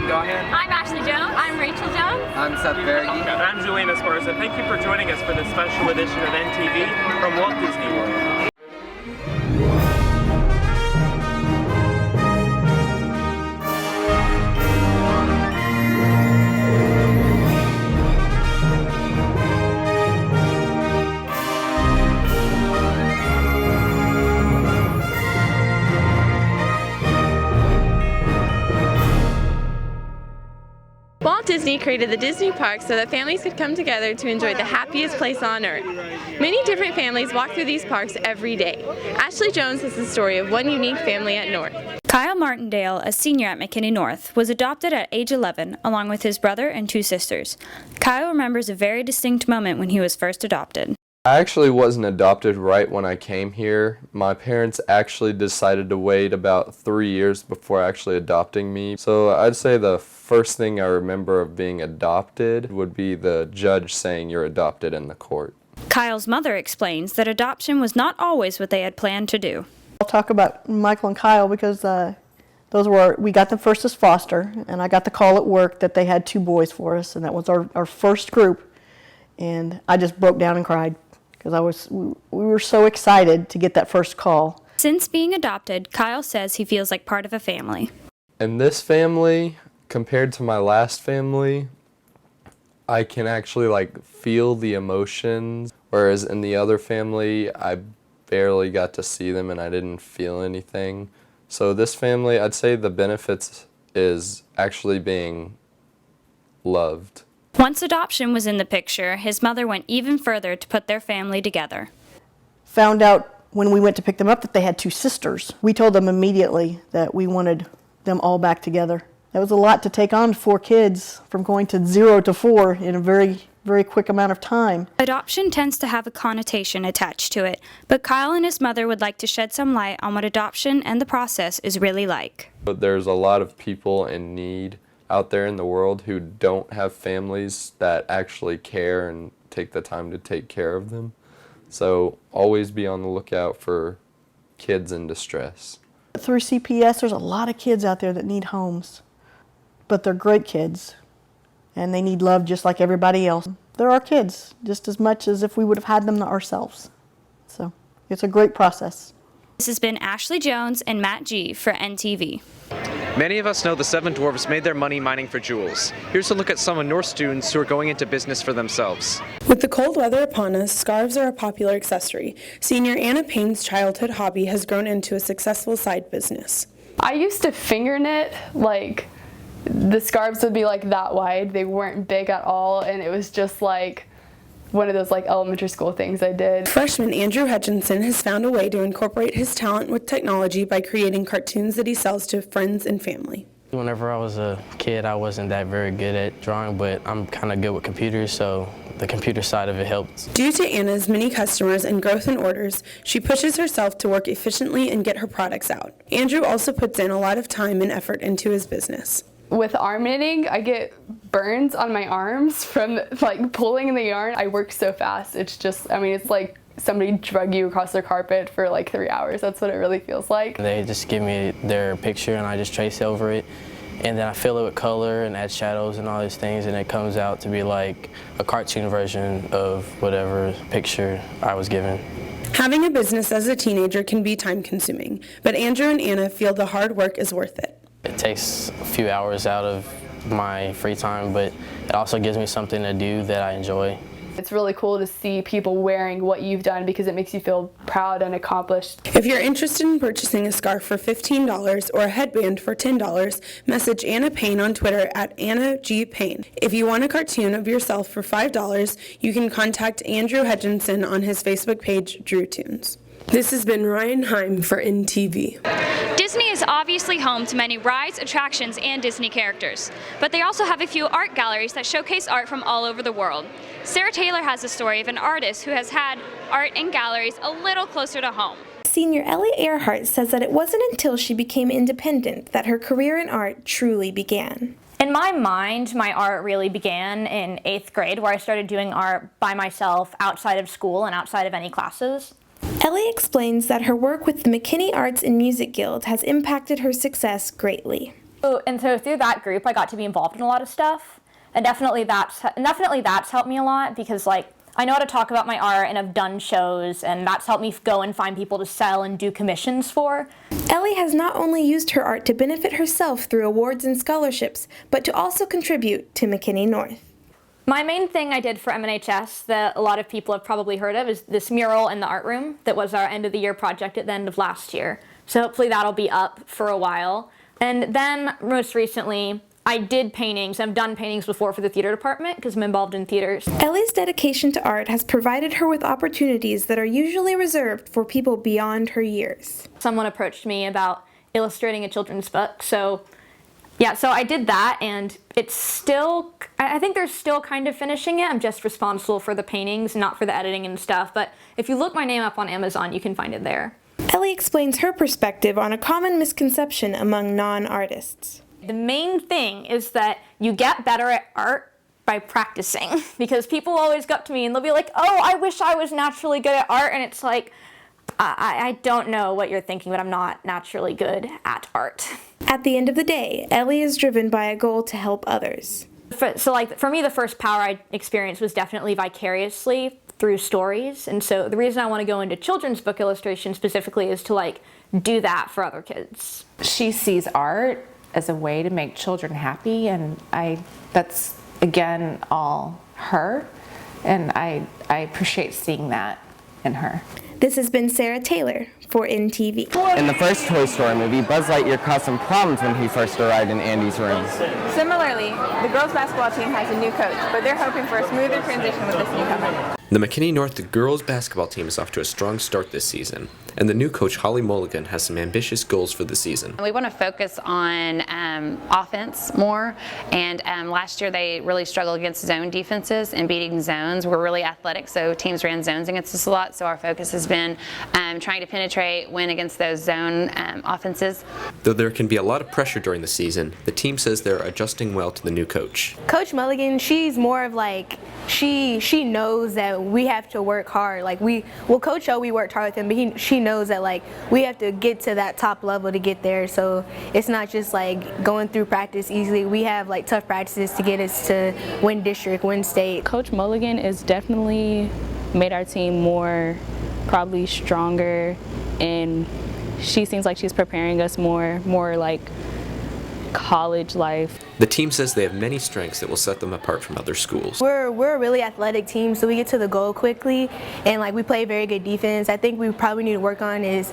Go ahead. I'm Ashley Jones. I'm Rachel Jones. I'm Seth Verge. And I'm Julian Esparza. Thank you for joining us for this special edition of NTV from Walt Disney World. Walt Disney created the Disney parks so that families could come together to enjoy the happiest place on earth. Many different families walk through these parks every day. Ashley Jones has the story of one unique family at North. Kyle Martindale, a senior at McKinney North, was adopted at age 11 along with his brother and 2 sisters. Kyle remembers a very distinct moment when he was first adopted. I actually wasn't adopted right when I came here. My parents actually decided to wait about 3 years before actually adopting me. So I'd say the first thing I remember of being adopted would be the judge saying you're adopted in the court. Kyle's mother explains that adoption was not always what they had planned to do. I'll talk about Michael and Kyle because we got them first as foster, and I got the call at work that they had 2 boys for us, and that was our first group. And I just broke down and cried because we were so excited to get that first call. Since being adopted, Kyle says he feels like part of a family. In this family, compared to my last family, I can actually feel the emotions, whereas in the other family, I barely got to see them and I didn't feel anything. So this family, I'd say the benefits is actually being loved. Once adoption was in the picture, his mother went even further to put their family together. Found out when we went to pick them up that they had 2 sisters. We told them immediately that we wanted them all back together. That was a lot to take on 4 kids from going to 0 to 4 in a very, very quick amount of time. Adoption tends to have a connotation attached to it, but Kyle and his mother would like to shed some light on what adoption and the process is really like. But there's a lot of people in need out there in the world who don't have families that actually care and take the time to take care of them. So always be on the lookout for kids in distress. Through CPS, there's a lot of kids out there that need homes, but they're great kids, and they need love just like everybody else. They're our kids, just as much as if we would have had them ourselves. So it's a great process. This has been Ashley Jones and Matt G. for NTV. Many of us know the 7 dwarfs made their money mining for jewels. Here's a look at some of North students who are going into business for themselves. With the cold weather upon us, scarves are a popular accessory. Senior Anna Payne's childhood hobby has grown into a successful side business. I used to finger knit, the scarves would be that wide. They weren't big at all, and it was just one of those elementary school things I did. Freshman Andrew Hutchinson has found a way to incorporate his talent with technology by creating cartoons that he sells to friends and family. Whenever I was a kid, I wasn't that very good at drawing, but I'm kind of good with computers, so the computer side of it helped. Due to Anna's many customers and growth in orders, she pushes herself to work efficiently and get her products out. Andrew also puts in a lot of time and effort into his business. With arm knitting, I get burns on my arms from pulling the yarn. I work so fast. It's just, it's like somebody drug you across their carpet for 3 hours. That's what it really feels like. They just give me their picture and I just trace over it, and then I fill it with color and add shadows and all these things, and it comes out to be like a cartoon version of whatever picture I was given. Having a business as a teenager can be time consuming, but Andrew and Anna feel the hard work is worth it. It takes a few hours out of my free time, but it also gives me something to do that I enjoy. It's really cool to see people wearing what you've done because it makes you feel proud and accomplished. If you're interested in purchasing a scarf for $15 or a headband for $10, message Anna Payne on Twitter at Anna G. Payne. If you want a cartoon of yourself for $5, you can contact Andrew Hutchinson on his Facebook page, Drew Tunes. This has been Ryan Heim for NTV. Disney is obviously home to many rides, attractions, and Disney characters, but they also have a few art galleries that showcase art from all over the world. Sarah Taylor has the story of an artist who has had art in galleries a little closer to home. Senior Ellie Erhart says that it wasn't until she became independent that her career in art truly began. In my mind, my art really began in 8th grade, where I started doing art by myself outside of school and outside of any classes. Ellie explains that her work with the McKinney Arts and Music Guild has impacted her success greatly. And so through that group, I got to be involved in a lot of stuff. And definitely that's helped me a lot because, like, I know how to talk about my art and I've done shows, and that's helped me go and find people to sell and do commissions for. Ellie has not only used her art to benefit herself through awards and scholarships, but to also contribute to McKinney North. My main thing I did for MNHS that a lot of people have probably heard of is this mural in the art room that was our end of the year project at the end of last year. So hopefully that'll be up for a while. And then most recently, I did paintings. I've done paintings before for the theater department because I'm involved in theaters. Ellie's dedication to art has provided her with opportunities that are usually reserved for people beyond her years. Someone approached me about illustrating a children's book. So I did that, and it's still, I think they're still kind of finishing it. I'm just responsible for the paintings, not for the editing and stuff. But if you look my name up on Amazon, you can find it there. Ellie explains her perspective on a common misconception among non-artists. The main thing is that you get better at art by practicing, because people always go up to me and they'll be like, oh, I wish I was naturally good at art, and it's like, I don't know what you're thinking, but I'm not naturally good at art. At the end of the day, Ellie is driven by a goal to help others. For me, the first power I experienced was definitely vicariously through stories, and so the reason I want to go into children's book illustration specifically is to, like, do that for other kids. She sees art as a way to make children happy, and that's again all her, and I appreciate seeing that in her. This has been Sarah Taylor for NTV. In the first Toy Story movie, Buzz Lightyear caused some problems when he first arrived in Andy's room. Similarly, the girls' basketball team has a new coach, but they're hoping for a smoother transition with this newcomer. The McKinney North girls basketball team is off to a strong start this season, and the new coach Holly Mulligan has some ambitious goals for the season. We want to focus on offense more, and last year they really struggled against zone defenses and beating zones. We're really athletic, so teams ran zones against us a lot, so our focus has been trying to penetrate, win against those zone offenses. Though there can be a lot of pressure during the season, the team says they're adjusting well to the new coach. Coach Mulligan, she's more of like, she knows that we have to work hard. Like Coach O, we worked hard with him, but she knows that, like, we have to get to that top level to get there. So it's not just like going through practice easily. We have like tough practices to get us to win district, win state. Coach Mulligan has definitely made our team more probably stronger, and she seems like she's preparing us more like college life. The team says they have many strengths that will set them apart from other schools. We're a really athletic team, so we get to the goal quickly, and like we play very good defense. I think we probably need to work on is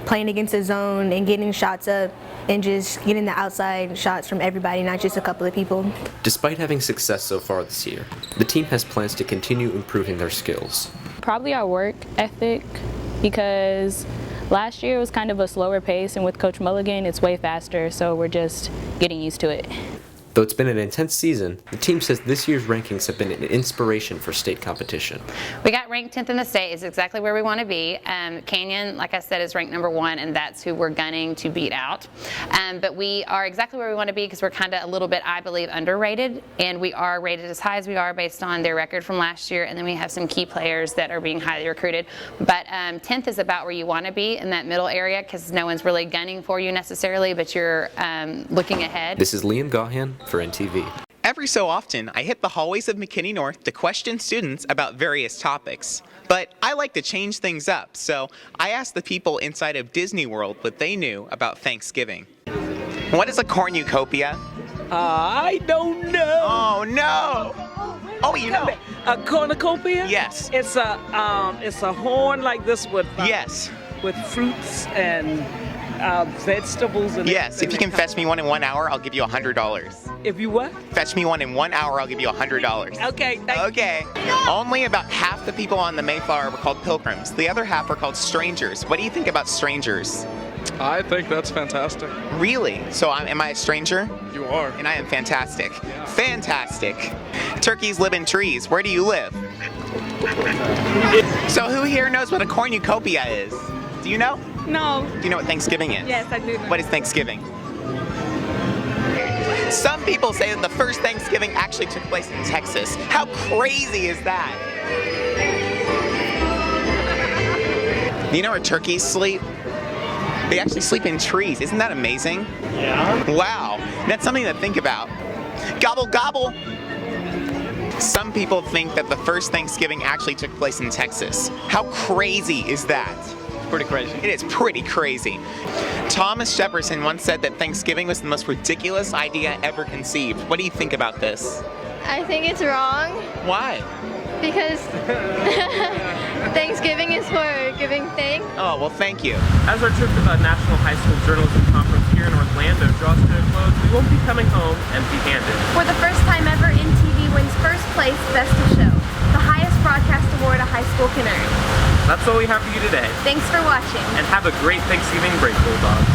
playing against the zone and getting shots up and just getting the outside shots from everybody, not just a couple of people. Despite having success so far this year, the team has plans to continue improving their skills. Probably our work ethic, because last year was kind of a slower pace, and with Coach Mulligan it's way faster, so we're just getting used to it. Though it's been an intense season, the team says this year's rankings have been an inspiration for state competition. We got ranked 10th in the state, is exactly where we want to be. Canyon, like I said, is ranked #1, and that's who we're gunning to beat out. But we are exactly where we want to be because we're kind of a little bit, I believe, underrated, and we are rated as high as we are based on their record from last year, and then we have some key players that are being highly recruited. But 10th is about where you want to be in that middle area because no one's really gunning for you necessarily, but you're looking ahead. This is Liam Gahan for NTV. Every so often, I hit the hallways of McKinney North to question students about various topics. But I like to change things up, so I asked the people inside of Disney World what they knew about Thanksgiving. What is a cornucopia? I don't know. Oh no! Oh, you know. A cornucopia? Yes. It's a horn like this with yes, with fruits and vegetables and yes. If you can fetch me one in 1 hour, I'll give you $100. If you what? Fetch me one in 1 hour, I'll give you $100. Okay. Okay. Only about half the people on the Mayflower were called pilgrims. The other half were called strangers. What do you think about strangers? I think that's fantastic. Really? So am I a stranger? You are. And I am fantastic. Yeah. Fantastic. Turkeys live in trees. Where do you live? So who here knows what a cornucopia is? Do you know? No. Do you know what Thanksgiving is? Yes, I do know. What is Thanksgiving? Some people say that the first Thanksgiving actually took place in Texas. How crazy is that? Do you know where turkeys sleep? They actually sleep in trees. Isn't that amazing? Yeah. Wow, that's something to think about. Gobble, gobble. Some people think that the first Thanksgiving actually took place in Texas. How crazy is that? Pretty crazy. It is pretty crazy. Thomas Jefferson once said that Thanksgiving was the most ridiculous idea ever conceived. What do you think about this? I think it's wrong Why? because Thanksgiving is for giving thanks. Oh, well, thank you. As our trip to the National High School Journalism Conference here in Orlando draws to a close, we won't be coming home empty-handed. For the first time ever, NTV wins first place Best of Show, the highest broadcast award a high school can earn. That's all we have for you today. Thanks for watching. And have a great Thanksgiving break, Bulldogs.